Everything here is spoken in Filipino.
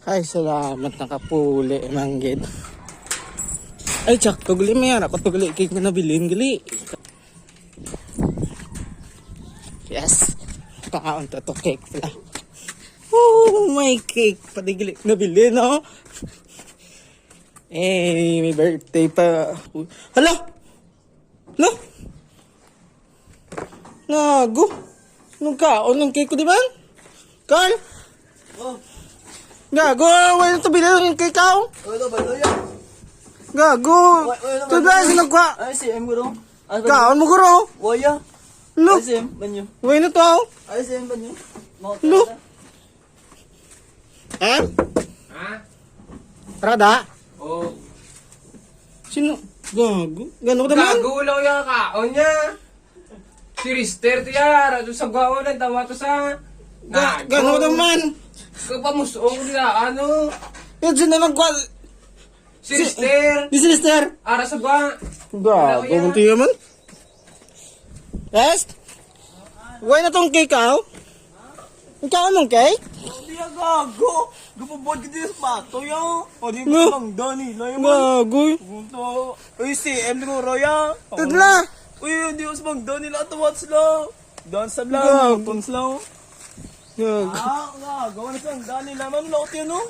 Ay, salamat nakapuli, manggid. Ay, tsak, tugli mo yan. Ako tugli, cake na nabilin, gali. Yes. Kaon to cake pala. Oh, my cake. Patigli, nabilin, no? Eh, may birthday pa. Hala! Hala! Nago! Nung kaon ng cake ko, di ba? Carl! Oh, Gago! Wala na ito bilhin yung cake ko! ito ba ito yan? Gago! Ito ba sinagwa? Ay, si M guro. Kaon mo guro! Waya. Lo! Ay, si M, banyo. Wala na to! Ay, si M, banyo. Lo! Ha? Ha? Rada? Oh. Sino? Gago? Gano'n ko naman? Gagulaw yung kaon niya. Si Rister to yan. Rato sa gawalan. Tama to sa... Gano'n ko naman? Kapamusong nila. Ano? Yan sino nagwa? Si Rister. Di si Lister? Ara sa ba? Gago, munti naman. Yes? Wala na tong cake ko? Ikaw anong cake? Hindi yan gago. Gupabod ka din sa pato yan. O, di Lo. mo bang Donnie. Layo mo. Gago. Gunto. Uy, si M guro yan. Tudla! Uy, hindi ko sa bang Donnie. Lahat watch lang. Dance lang. Gago. Tons lang. Gago. Gawa na sa bang Donnie. Laman, laot yan, no?